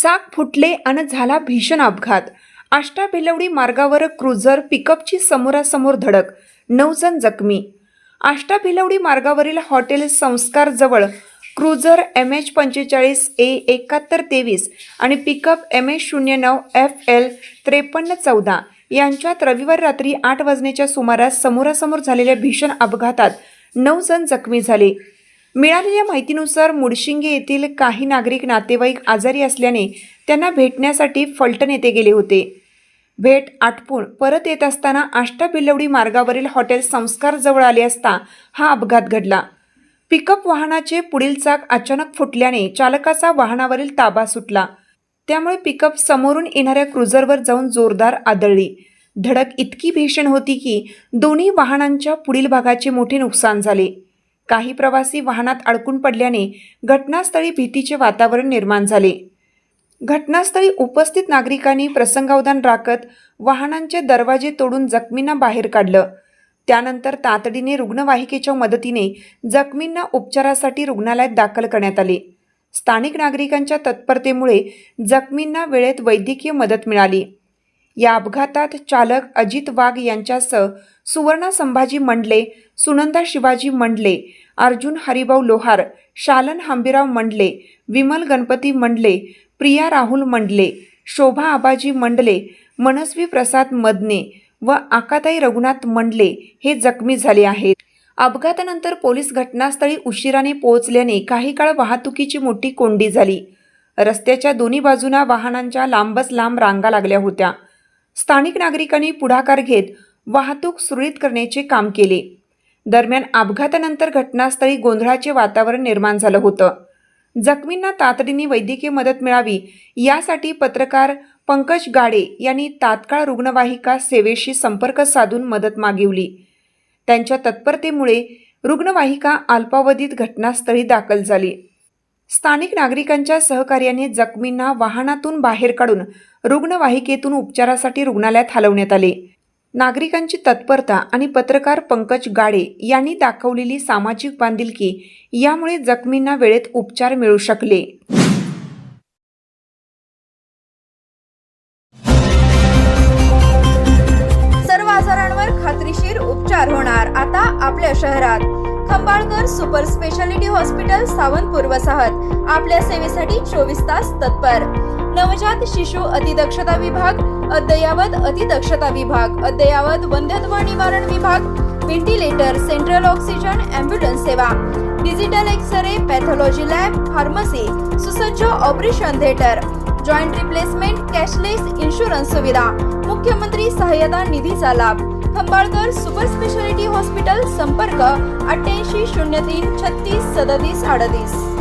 चाक फुटले आणि झाला भीषण अपघात। आष्टा भिलवडी मार्गावर क्रुझर पिकअपची समोरासमोर धडक, 9 जण जखमी। आष्टा भिलवडी मार्गावरील हॉटेल संस्कार जवळ क्रुझर MH45A7123 आणि पिकअप MH09FL 5314 यांच्यात रविवार रात्री 8 वाजण्याच्या सुमारास समोरासमोर झालेल्या भीषण अपघातात 9 जण जखमी झाले। मिळालेल्या माहितीनुसार मुडशिंगे येथील काही नागरिक नातेवाईक आजारी असल्याने त्यांना भेटण्यासाठी फलटण येथे गेले होते। भेट आटपून परत येत असताना आष्टा भिलवडी मार्गावरील हॉटेल संस्कार जवळ आले असता हा अपघात घडला। पिकअप वाहनाचे पुढील चाक अचानक फुटल्याने चालकाचा वाहनावरील ताबा सुटला। त्यामुळे पिकअप समोरून येणाऱ्या क्रुझरवर जाऊन जोरदार आदळली। धडक इतकी भीषण होती की दोन्ही वाहनांच्या पुढील भागाचे मोठे नुकसान झाले। काही प्रवासी वाहनात अडकून पडल्याने घटनास्थळी भीतीचे वातावरण निर्माण झाले। घटनास्थळी उपस्थित नागरिकांनी प्रसंगावधान राखत वाहनांचे दरवाजे तोडून जखमींना बाहेर काढलं। त्यानंतर तातडीने रुग्णवाहिकेच्या मदतीने जखमींना उपचारासाठी रुग्णालयात दाखल करण्यात आले। स्थानिक नागरिकांच्या तत्परतेमुळे जखमींना वेळेत वैद्यकीय मदत मिळाली। या अपघातात चालक अजित वाघ यांच्यासह सुवर्णा संभाजी मंडले, सुनंदा शिवाजी मंडले, अर्जुन हरिभाऊ लोहार, शालन हंबीराव मंडले, विमल गणपती मंडले, प्रिया राहुल मंडले, शोभा आबाजी मंडले, मनस्वी प्रसाद मदने व आकाताई रघुनाथ मंडले हे जखमी झाले आहेत। अपघातानंतर पोलीस घटनास्थळी उशिराने पोहोचल्याने काही काळ वाहतुकीची मोठी कोंडी झाली। रस्त्याच्या दोन्ही बाजूंना वाहनांच्या लांबच लांब रांगा लागल्या होत्या। स्थानिक नागरिकांनी पुढाकार घेत वाहतूक सुरळीत करण्याचे काम केले। दरम्यान अपघातानंतर घटनास्थळी गोंधळाचे वातावरण निर्माण झालं होतं। जखमींना तातडीने वैद्यकीय मदत मिळावी यासाठी पत्रकार पंकज गाडे यांनी तात्काळ रुग्णवाहिका सेवेशी संपर्क साधून मदत मागिवली। त्यांच्या तत्परतेमुळे रुग्णवाहिका अल्पावधीत घटनास्थळी दाखल झाली। स्थानिक नागरिकांच्या सहकार्याने जखमींना वाहनातून बाहेर काढून रुग्णवाहिकेतून उपचारासाठी रुग्णालयात हलवण्यात आले। नागरिकांची तत्परता आणि पत्रकार पंकज गाडे यांनी दाखवलेली सामाजिक बांधिलकी यामुळे जखमींना वेळेत उपचार मिळू शकले। सर्व आजारांवर खात्रीशीर उपचार होणार आता आपल्या शहरात। Khambalkar super speciality hospital Sawantpur वसाहत आपल्या सेवेसाठी 24 तास तत्पर। नवजात शिशु अतिदक्षता विभाग, अद्ययावत अतिदक्षता विभाग, अद्ययावत वंध्यत्व निवारण विभाग, व्हेंटिलेटर, सेंट्रल ऑक्सिजन, ॲम्ब्युलन्स सेवा, digital X-ray, pathology lab, pharmacy, सुसज्ज operation theatre, joint replacement, cashless insurance सुविधा, मुख्यमंत्री सहाय्यता निधीचा लाभ। खंबाळकर सुपर स्पेशालिटी हॉस्पिटल, संपर्क 88 03 36 37 38।